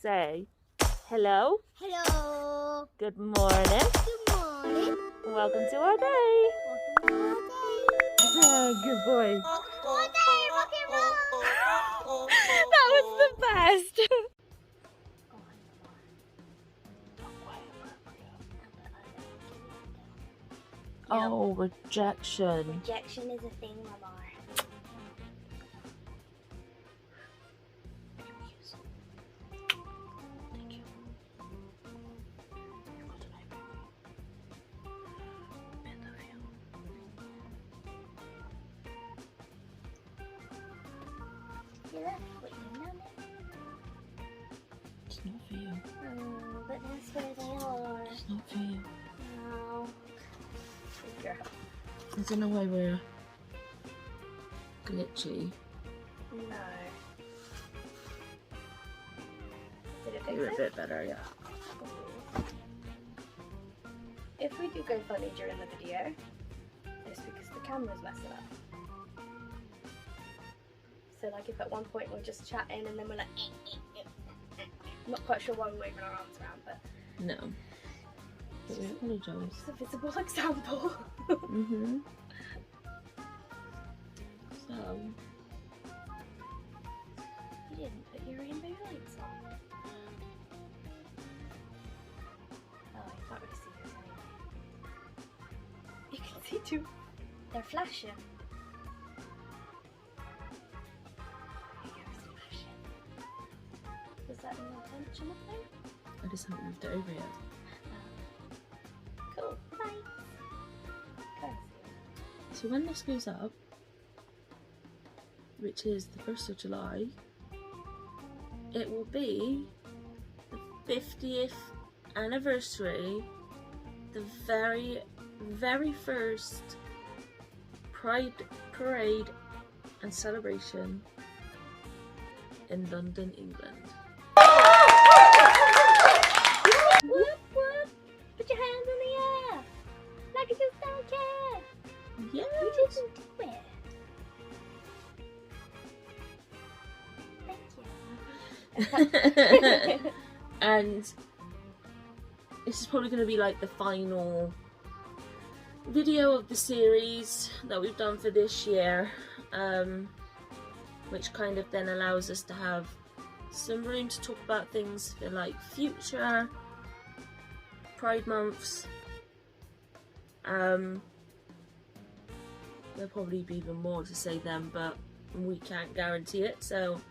Say hello. Hello. Good morning. Good morning. Welcome to our day. Welcome to our day. Good boy. All day rock and roll. That was the best. Oh, rejection. Rejection is a thing, Mama. Thank you. You left what you know. It's not for you. Oh, but that's where they are. It's not for you. No. Good girl. I don't know why we're glitchy. No. Did it You're a fix bit better, yeah. it? If we do go funny during the video, it's because the camera's messing up. So like if at one point we're just chatting and then we're like I'm not quite sure why we're waving our arms around, but No. But we apologise. it's a visible example. Mm-hmm. So, You didn't put your rainbow lights on. Oh, you can't really see this anyway. You can see too. They're flashing. There you go, it's flashing. Was that an intentional thing? I just haven't moved it over yet. Cool. Bye. So when this goes up, which is the 1st of July, it will be the 50th anniversary, the very, very first Pride Parade and celebration in London, England. Whoop whoop! Put your hands in the air! Like you just don't care! Yes! You didn't do it! Thank you. And this is probably going to be like the final video of the series that we've done for this year, which kind of then allows us to have some room to talk about things for like future Pride months. There'll probably be even more to say then, but we can't guarantee it, so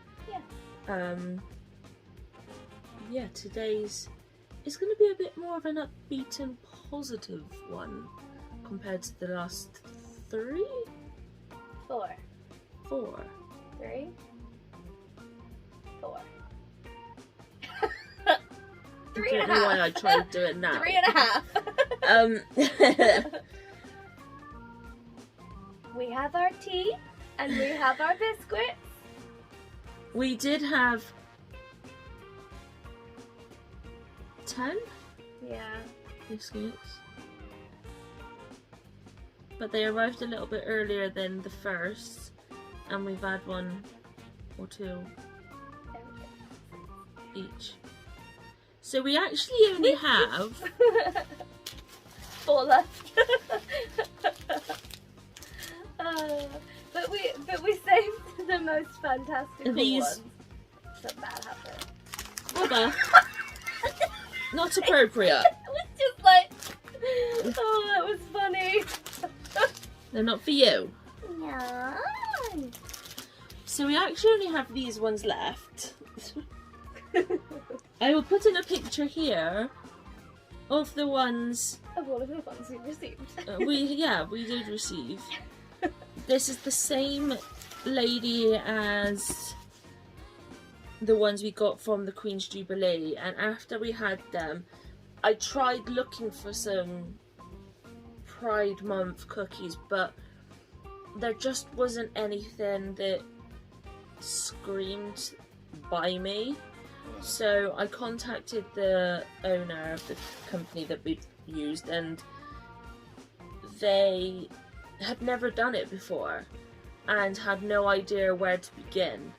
yeah, today's is going to be a bit more of an upbeat and positive one compared to the last 3? 4. 4. 3. 4. I 3 don't and a know why half. I tried to do it now. 3 and a half. We have our tea and we have our biscuits. We did have 10 Yeah. biscuits, but they arrived a little bit earlier than the first, and we've had 1 or 2 each. So we actually only have 4 left. But we saved the most fantastical ones. Something bad happened. Mother, not appropriate. It was just like, oh, that was funny. They're not for you. No. So we actually only have these ones left. I will put in a picture here of the ones Of all of the ones we received. we did receive. This is the same lady as the ones we got from the Queen's Jubilee, and after we had them, I tried looking for some Pride Month cookies, but there just wasn't anything that screamed by me. So I contacted the owner of the company that we used, and they had never done it before and had no idea where to begin.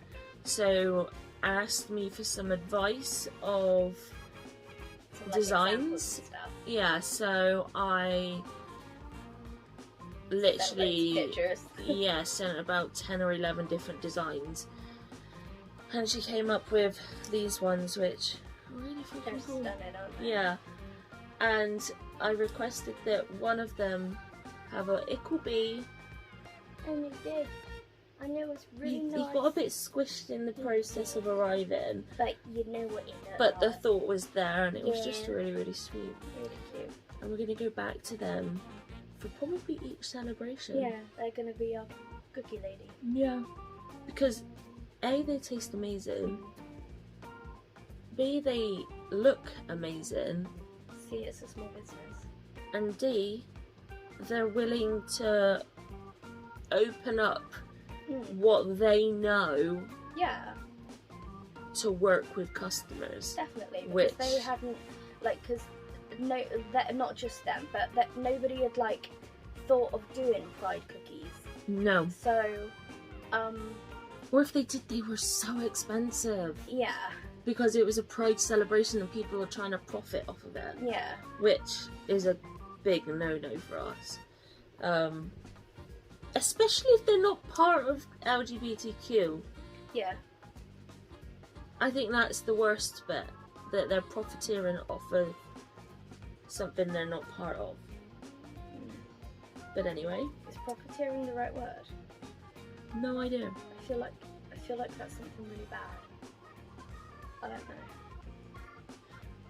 So asked me for some advice of Some, like, designs. examples and stuff. Yeah, so I literally Pictures. yeah, sent about 10 or 11 different designs, and she came up with these ones which are really They're freaking cool. stunning, aren't they? Yeah, and I requested that one of them have a ickle bee. And you did. I know it was really nice. He got a bit squished in the process of arriving, But you know what you know. but the thought was there, and it was just Yeah. really, really sweet. Really cute. And we're going to go back to them for probably each celebration. Yeah, they're gonna be our cookie lady. Yeah. Because A, they taste amazing. B, they look amazing. See, it's a small business. And D, they're willing to open up what they know Yeah, to work with customers. definitely. Because Which- they hadn't, like, because no, that not just them, but that nobody had like thought of doing pride cookies. No. So, Or if they did, they were so expensive. yeah, Because it was a pride celebration and people were trying to profit off of it. yeah, Which is a big no-no for us. Especially if they're not part of LGBTQ. yeah. I think that's the worst bit, that they're profiteering off of something they're not part of. But anyway, Is profiteering the right word? no idea. I feel like that's something really bad. I don't know.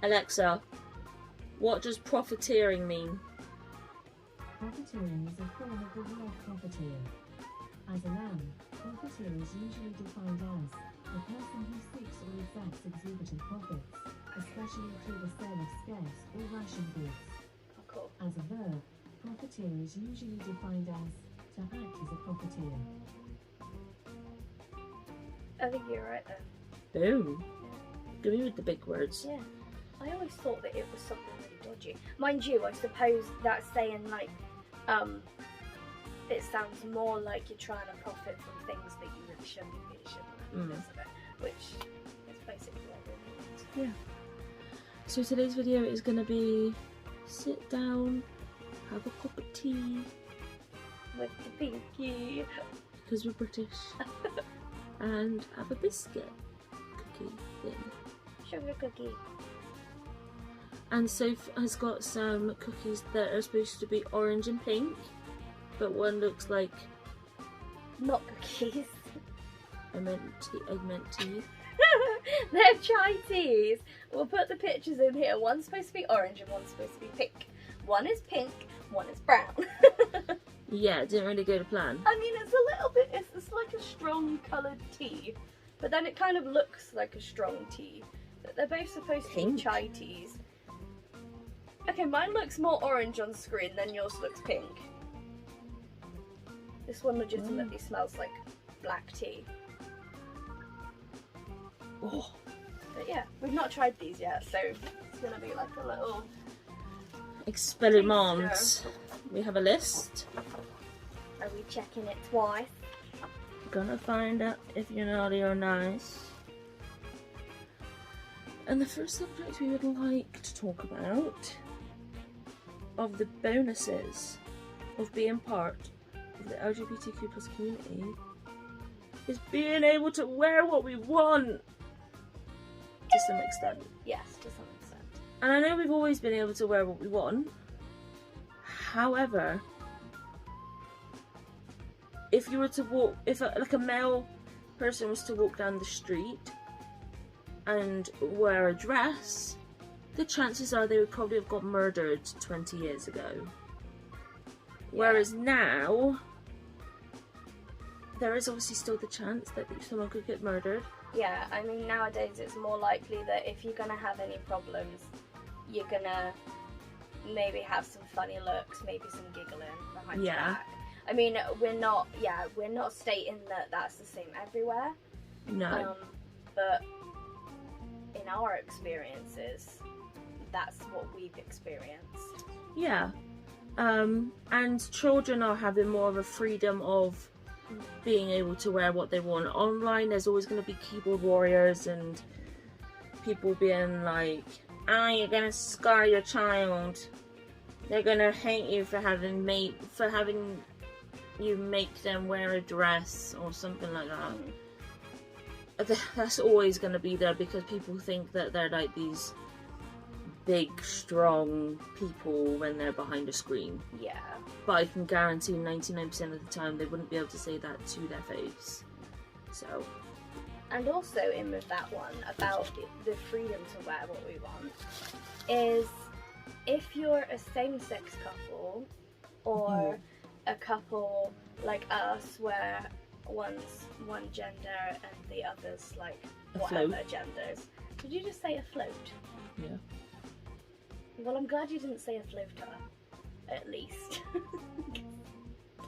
Alexa, what does profiteering mean? Profiteering is a form of the word profiteer. As a noun, profiteer is usually defined as a person who seeks or exacts exorbitant profits, especially through the sale of scarce or ration goods. Oh, cool. As a verb, profiteer is usually defined as to act as a profiteer. I think you're right there. Boom. Give me with the big words. Yeah. I always thought that it was something really dodgy. Mind you, I suppose that's saying like, it sounds more like you're trying to profit from things that you really shouldn't be, which is basically what it means. Yeah. So today's video is going to be sit down, have a cup of tea, With the pinky. because we're British, and have a biscuit cookie thing. Sugar cookie. And Soph has got some cookies that are supposed to be orange and pink, but one looks like Not cookies. I meant tea. They're chai teas. We'll put the pictures in here. One's supposed to be orange and one's supposed to be pink. One is pink, one is brown. Yeah, it didn't really go to plan. I mean, it's a little bit, it's like a strong coloured tea, but then it kind of looks like a strong tea. But they're both supposed to be Pink. chai teas. Okay, mine looks more orange on screen than yours looks pink. This one legitimately smells like black tea. Oh, But yeah, we've not tried these yet, so it's gonna be like a little... experiment. We have a list. Are we checking it twice? Gonna find out if you're naughty or nice. And the first subject we would like to talk about of the bonuses of being part of the LGBTQ plus community is being able to wear what we want to some extent. Yes, to some extent. And I know we've always been able to wear what we want. However, if you were to walk, like a male person was to walk down the street and wear a dress, the chances are they would probably have got murdered 20 years ago. Whereas now, there is obviously still the chance that someone could get murdered. Yeah, I mean, nowadays it's more likely that if you're gonna have any problems, you're gonna maybe have some funny looks, maybe some giggling behind your Yeah. back. I mean, we're not stating that that's the same everywhere. No. But in our experiences, that's what we've experienced. Yeah. And children are having more of a freedom of being able to wear what they want. Online, there's always going to be keyboard warriors and people being like, you're going to scar your child. They're going to hate you for having you make them wear a dress or something like that. That's always going to be there because people think that they're like these big, strong people when they're behind a screen. Yeah. But I can guarantee 99% of the time they wouldn't be able to say that to their face. So. And also in with that one about the freedom to wear what we want is if you're a same-sex couple or a couple like us where one's one gender and the other's like whatever genders. Did you just say a float? Yeah. Well, I'm glad you didn't say a floater, at least.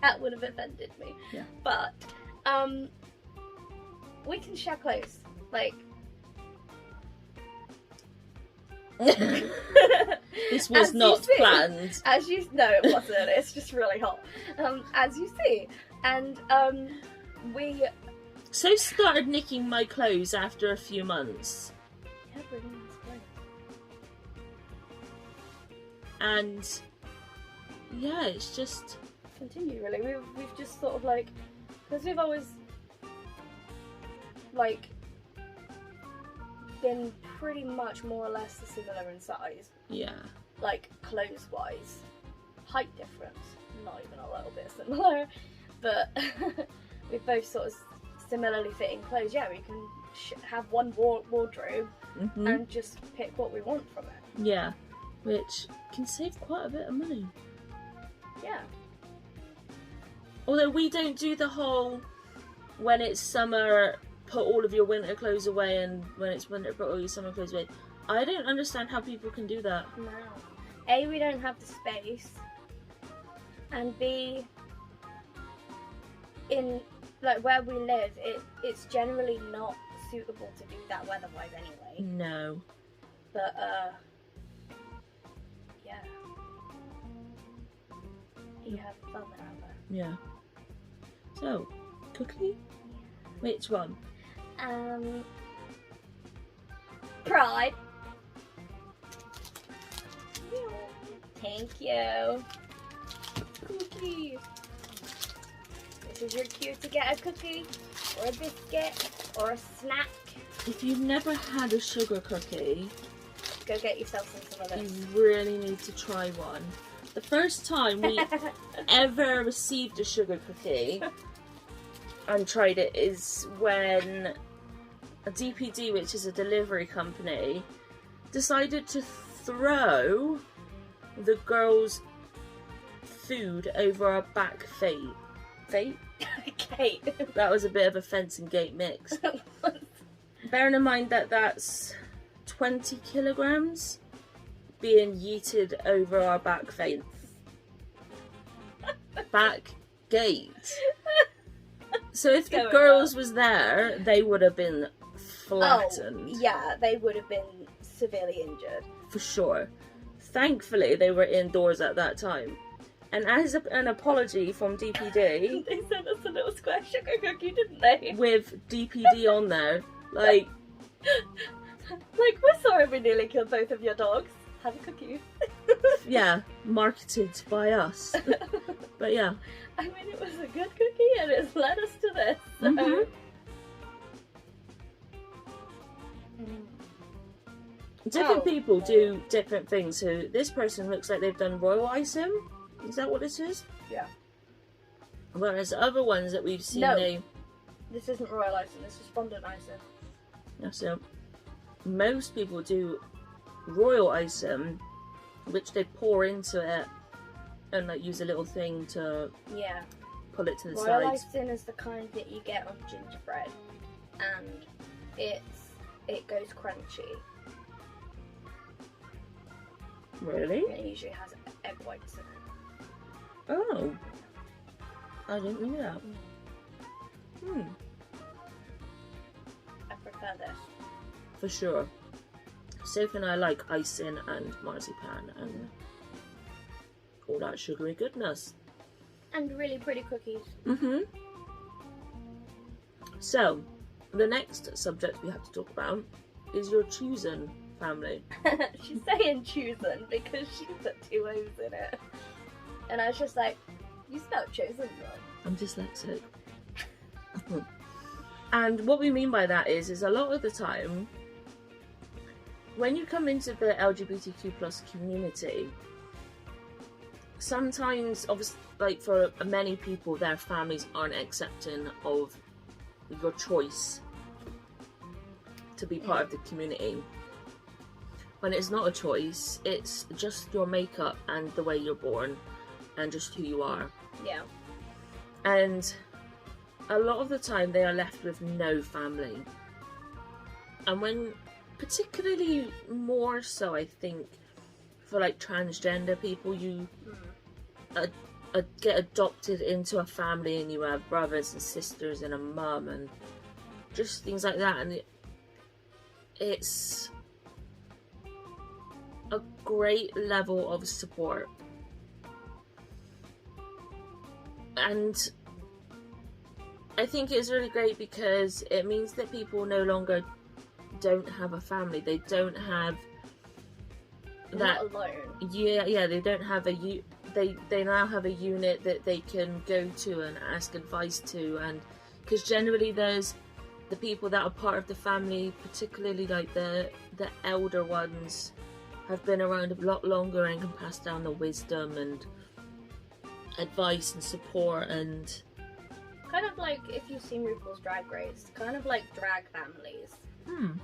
That would have offended me. Yeah. But, we can share clothes. Like... This was not planned. No, it wasn't. It's just really hot. As you see. And, we... So started nicking my clothes after a few months. Yeah, really nice clothes. And yeah, it's just continue really. We've just sort of like, because we've always like been pretty much more or less similar in size. Yeah. Like clothes wise, height difference, not even a little bit similar, but we both sort of similarly fitting clothes. Yeah, we can have one wardrobe and just pick what we want from it. Yeah. Which can save quite a bit of money. Yeah. Although we don't do the whole, when it's summer, put all of your winter clothes away, and when it's winter, put all your summer clothes away. I don't understand how people can do that. No. A, we don't have the space. And B, in like where we live, it's generally not suitable to do that weather-wise anyway. No. But, yeah. You have fun there. Yeah. So, cookie? Which one? Pride. Thank you. Cookie. This is your cue to get a cookie, or a biscuit, or a snack. If you've never had a sugar cookie, go get yourself some of this. You really need to try one. The first time we ever received a sugar cookie and tried it is when a DPD, which is a delivery company, decided to throw the girls' food over our back fate. Gate. That was a bit of a fence and gate mix. Bearing in mind that that's 20 kilograms being yeeted over our back fence. Back gate. So if the girls was there, they would have been flattened. Oh, yeah, they would have been severely injured. For sure. Thankfully, they were indoors at that time. And as an apology from DPD... They sent us a little square sugar cookie, didn't they? With DPD on there. Like... Like, we're sorry we nearly killed both of your dogs. Have a cookie. Yeah, marketed by us. But yeah. I mean, it was a good cookie and it's led us to this. So. Different people do different things. So this person looks like they've done royal icing. Is that what this is? Yeah. Whereas the other ones that we've seen, this isn't royal icing. This is fondant icing. Yeah, so most people do royal icing, which they pour into it and like use a little thing to pull it to the royal sides. Icing is the kind that you get on gingerbread, and it goes crunchy. Really? And it usually has egg whites in it. Oh, I didn't know that. I prefer this. For sure. Sophie and I like icing and marzipan and all that sugary goodness. And really pretty cookies. So, the next subject we have to talk about is your chosen family. She's saying chosen because she put 2 O's in it. And I was just like, you spelled chosen wrong. I'm dyslexic. And what we mean by that is a lot of the time, when you come into the LGBTQ plus community, sometimes, obviously, like for many people, their families aren't accepting of your choice to be part of the community. When it's not a choice, it's just your makeup and the way you're born and just who you are. Yeah. And a lot of the time they are left with no family. And when, particularly more so I think for like transgender people, you get adopted into a family and you have brothers and sisters and a mum and just things like that, and it's a great level of support. And I think it's really great because it means that people no longer don't have a family. They don't have that. Not alone. Yeah. They don't have a they now have a unit that they can go to and ask advice to, and because generally there's the people that are part of the family, particularly like the elder ones, have been around a lot longer and can pass down the wisdom and advice and support. And kind of like if you've seen RuPaul's Drag Race, kind of like drag families.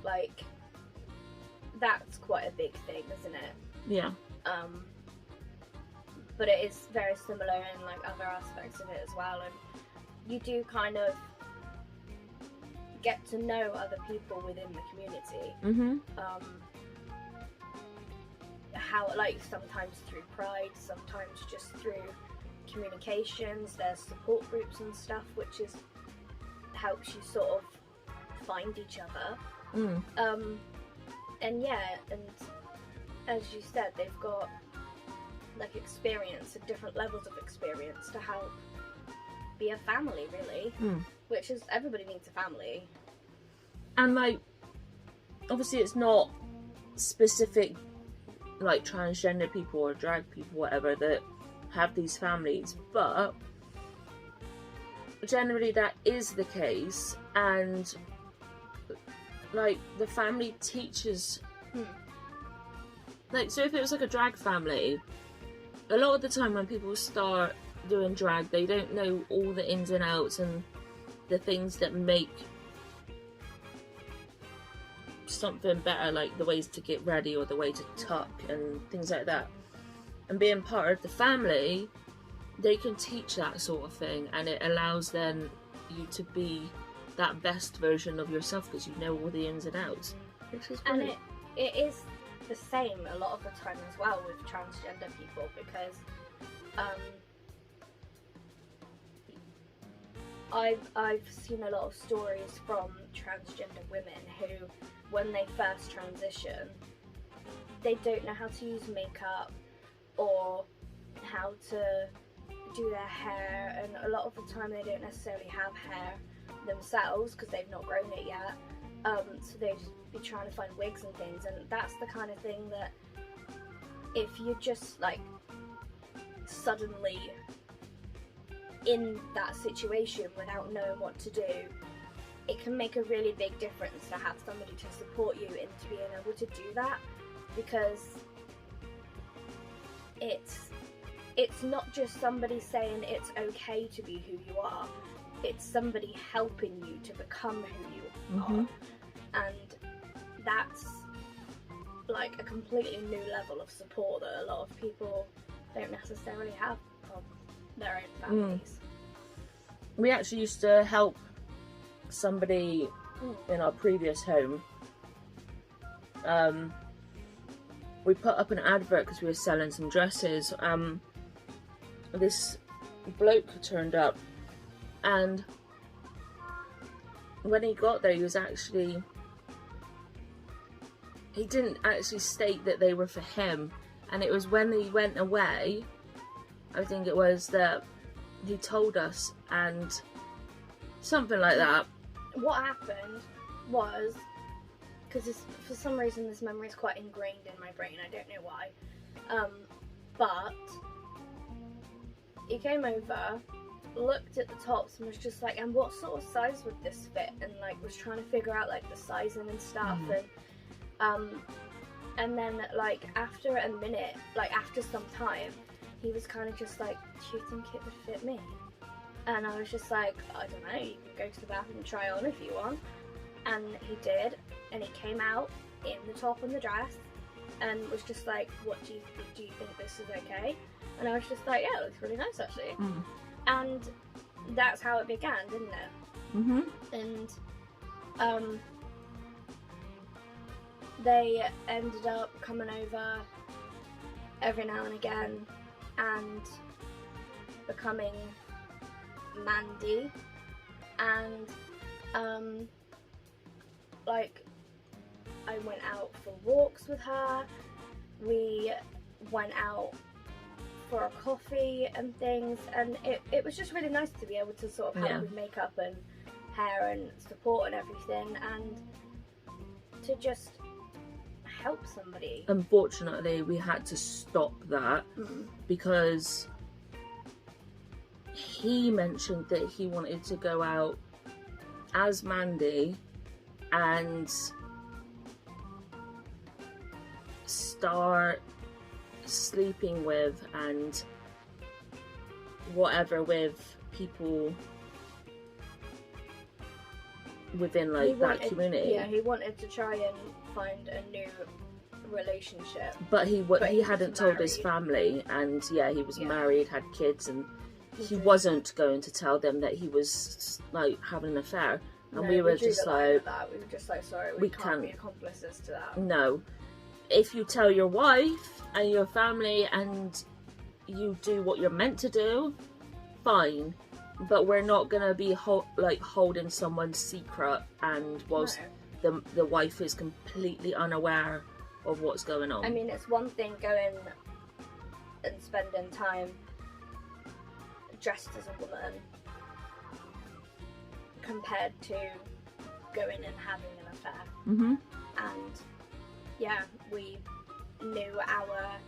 Like that's quite a big thing, isn't it? Yeah. But it is very similar in like other aspects of it as well, and you do kind of get to know other people within the community. How, like, sometimes through pride, sometimes just through communications. There's support groups and stuff, which is helps you sort of find each other. And yeah, and as you said, they've got like experience and different levels of experience to help be a family, really. Which is, everybody needs a family. And like, obviously it's not specific like transgender people or drag people, whatever, that have these families, but generally that is the case. And like the family teaches like, so if it was like a drag family, a lot of the time when people start doing drag, they don't know all the ins and outs and the things that make something better, like the ways to get ready or the way to tuck and things like that. And being part of the family, they can teach that sort of thing, and it allows then you to be that best version of yourself because you know all the ins and outs, which is great. And it is the same a lot of the time as well with transgender people, because I've seen a lot of stories from transgender women who, when they first transition, they don't know how to use makeup or how to do their hair, and a lot of the time they don't necessarily have hair themselves because they've not grown it yet, so they'd be trying to find wigs and things. And that's the kind of thing that if you're just like suddenly in that situation without knowing what to do, it can make a really big difference to have somebody to support you into being able to do that, because it's not just somebody saying it's okay to be who you are, it's somebody helping you to become who you are. And that's like a completely new level of support that a lot of people don't necessarily have from their own families. We actually used to help somebody in our previous home. We put up an advert because we were selling some dresses. This bloke turned up, and when he got there, he didn't actually state that they were for him, and it was when he went away, I think it was, that he told us, and something like that. what happened was, because for some reason this memory is quite ingrained in my brain, I don't know why, but he came over, looked at the tops and was just like, and what sort of size would this fit, and like was trying to figure out like the sizing and stuff. And then like after a minute, like after some time, he was kind of just like, do you think it would fit me? And I was just like, I don't know, you can go to the bathroom and try on if you want. And he did, and he came out in the top and the dress and was just like, what do you think this is okay? And I was just like, yeah, it looks really nice actually. And that's how it began, didn't it? And they ended up coming over every now and again and becoming Mandy, and like I went out for walks with her, we went out for a coffee and things, and it was just really nice to be able to sort of help with makeup and hair and support and everything, and to just help somebody. Unfortunately, we had to stop that because he mentioned that he wanted to go out as Mandy and start sleeping with and whatever with people within like that community. Yeah, he wanted to try and find a new relationship. But he hadn't told his family, and he was married, had kids, and he wasn't going to tell them that he was like having an affair. And we were just like, we were just like, sorry, we can't be accomplices to that. No. If you tell your wife and your family and you do what you're meant to do, fine. But we're not gonna be holding someone's secret, and whilst the wife is completely unaware of what's going on. I mean, it's one thing going and spending time dressed as a woman compared to going and having an affair. And we knew our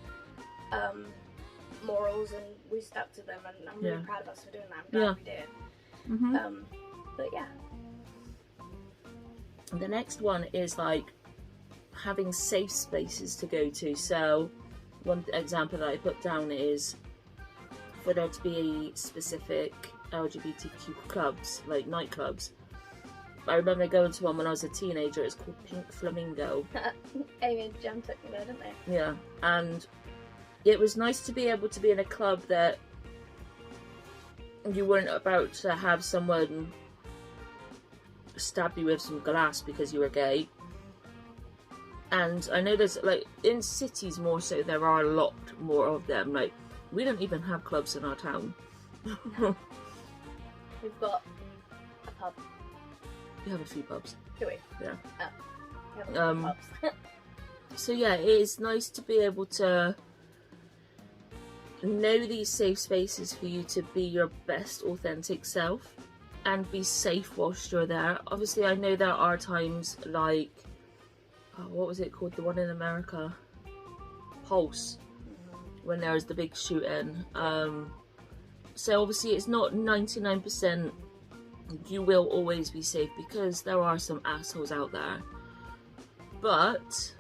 morals and we stuck to them, and I'm really proud of us for doing that. I'm glad we did. But yeah. The next one is like having safe spaces to go to. So one example that I put down is for there to be specific LGBTQ clubs, like nightclubs. I remember going to one when I was a teenager. It's called Pink Flamingo. Amy and Jem took me there, didn't they? Yeah, and it was nice to be able to be in a club that you weren't about to have someone stab you with some glass because you were gay. And I know there's like in cities more so, there are a lot more of them. Like we don't even have clubs in our town. No. We've got a pub. We have a few pubs. Do we? Yeah. Oh, we have a lot of pubs. So yeah, it is nice to be able to know these safe spaces for you to be your best authentic self and be safe whilst you're there. Obviously, I know there are times like, what was it called? The one in America? Pulse. When there was the big shooting. So obviously it's not 99% you will always be safe because there are some assholes out there. But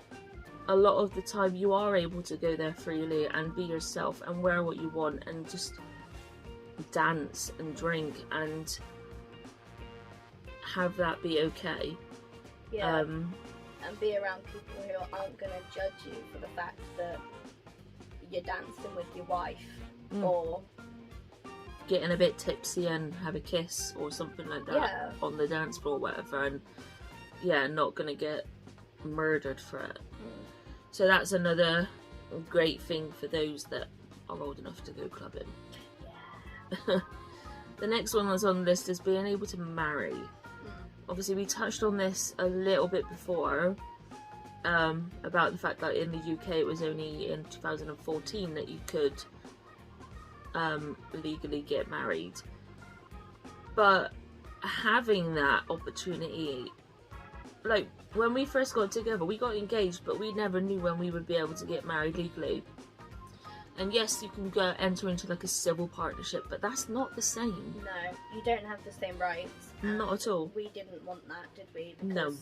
a lot of the time you are able to go there freely and be yourself and wear what you want and just dance and drink and have that be okay. Yeah. And be around people who aren't going to judge you for the fact that you're dancing with your wife or getting a bit tipsy and have a kiss or something like that on the dance floor or whatever, and not gonna get murdered for it. So that's another great thing for those that are old enough to go clubbing. The next one that's on the list is being able to marry. Obviously we touched on this a little bit before, about the fact that in the UK it was only in 2014 that you could legally get married. But having that opportunity. Like, when we first got together, we got engaged, but we never knew when we would be able to get married legally. And yes, you can go enter into like a civil partnership, but that's not the same. No, you don't have the same rights. Not at all. We didn't want that, did we? No.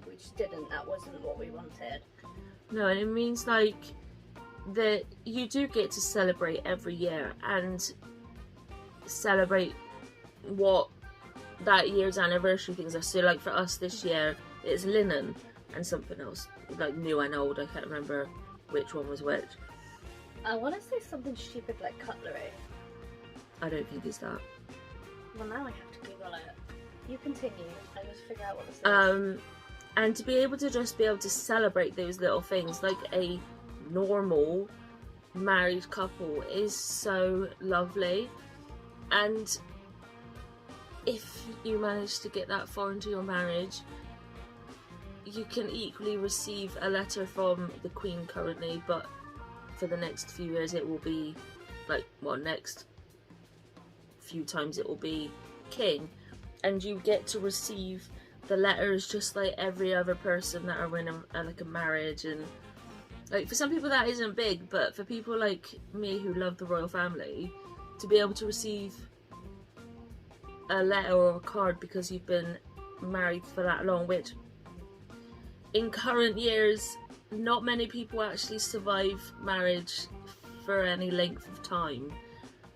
We just didn't. That wasn't what we wanted. No, and it means like that you do get to celebrate every year and celebrate what that year's anniversary things are. So like for us this year, it's linen and something else, like new and old. I can't remember which one was which. I want to say something stupid like cutlery. I don't think it's that. Well, now I have to Google it. You continue. I just figure out what this is. And to be able to just be able to celebrate those little things like a normal married couple is so lovely. And if you manage to get that far into your marriage, you can equally receive a letter from the Queen currently, but for the next few years it will be like, well, next few times it will be King, and you get to receive the letters just like every other person that are in a marriage. And like for some people that isn't big, but for people like me who love the royal family, to be able to receive a letter or a card because you've been married for that long, which in current years not many people actually survive marriage for any length of time.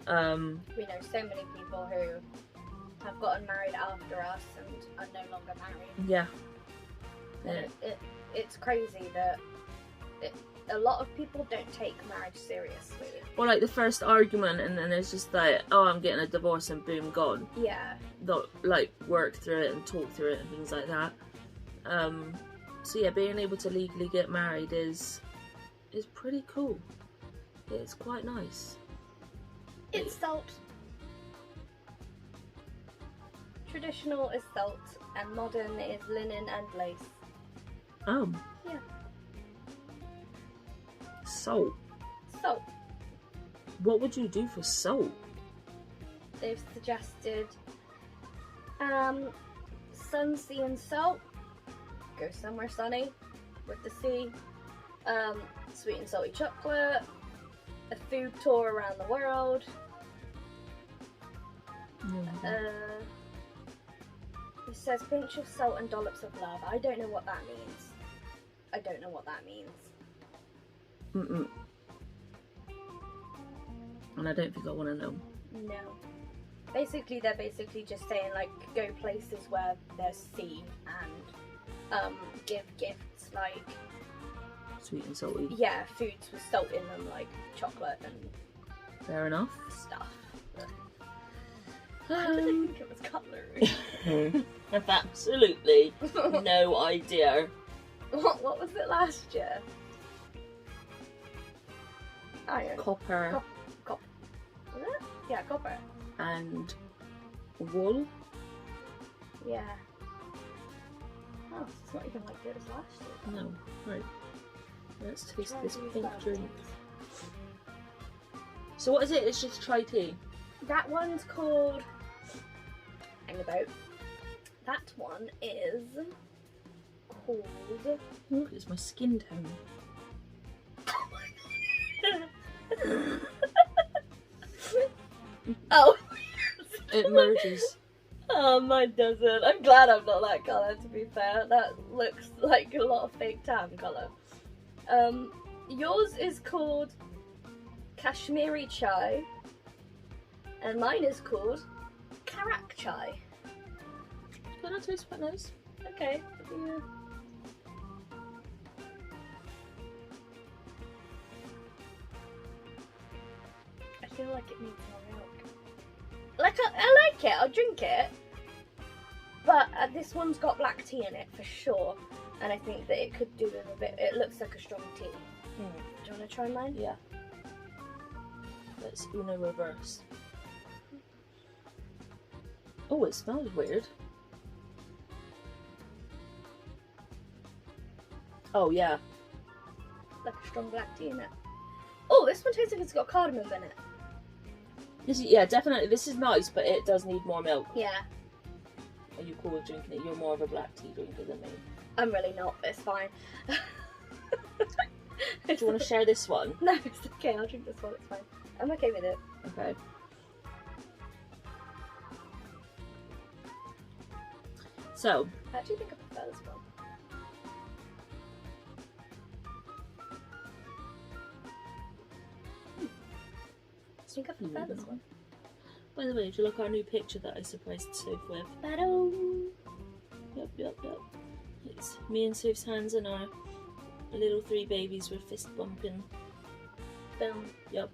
We know so many people who have gotten married after us and are no longer married. Yeah. It's crazy that a lot of people don't take marriage seriously. Or like the first argument, and then it's just like, oh, I'm getting a divorce, and boom, gone. Yeah. Not like work through it and talk through it and things like that. So yeah, being able to legally get married is pretty cool. It's quite nice. It's salt. Traditional is salt, and modern is linen and lace. Yeah. Salt. Salt. What would you do for salt? They've suggested sun, sea and salt. Go somewhere sunny with the sea. Sweet and salty chocolate. A food tour around the world. It says pinch of salt and dollops of love. I don't know what that means. Mm-mm. And I don't think I want to know. No. Basically, they're just saying, like, go places where there's sea and give gifts like... Sweet and salty. Yeah, foods with salt in them, like chocolate and... Fair enough. Stuff. How did I think it was cutlery? I've absolutely no idea. What was it last year? Iron. Copper. Copper. Was it? Yeah, copper. And wool. Yeah. Oh, it's not even like good as last year. No. Right. Let's taste Try this these pink bad drink. ones. So what is it? It's just chai tea. That one's called... Hang about. That one is called... Look, it's my skin tone. Oh my god. Oh. It merges. Oh, mine doesn't. I'm glad I'm not that colour, to be fair. That looks like a lot of fake tan colour. Yours is called Kashmiri Chai. And mine is called Karak Chai. That tastes quite nice. Okay. Yeah. I feel like it needs more milk. Like, I like it, I'll drink it. But this one's got black tea in it for sure. And I think that it could do with a bit, it looks like a strong tea. Do you want to try mine? Yeah. Let's Uno reverse. Oh, it smells weird. Oh, yeah. Like a strong black tea in it. Oh, this one tastes like it's got cardamom in it. This is, yeah, definitely. This is nice, but it does need more milk. Yeah. Are you cool with drinking it? You're more of a black tea drinker than me. I'm really not, but it's fine. Do you want to share this one? No, it's okay. I'll drink this one. It's fine. I'm okay with it. Okay. So. I actually think I prefer this one. I think I prefer this one. By the way, do you look at our new picture that I surprised Soph with? Yep. It's me and Soph's hands and our little 3 babies were fist bumping. Boom. Yep.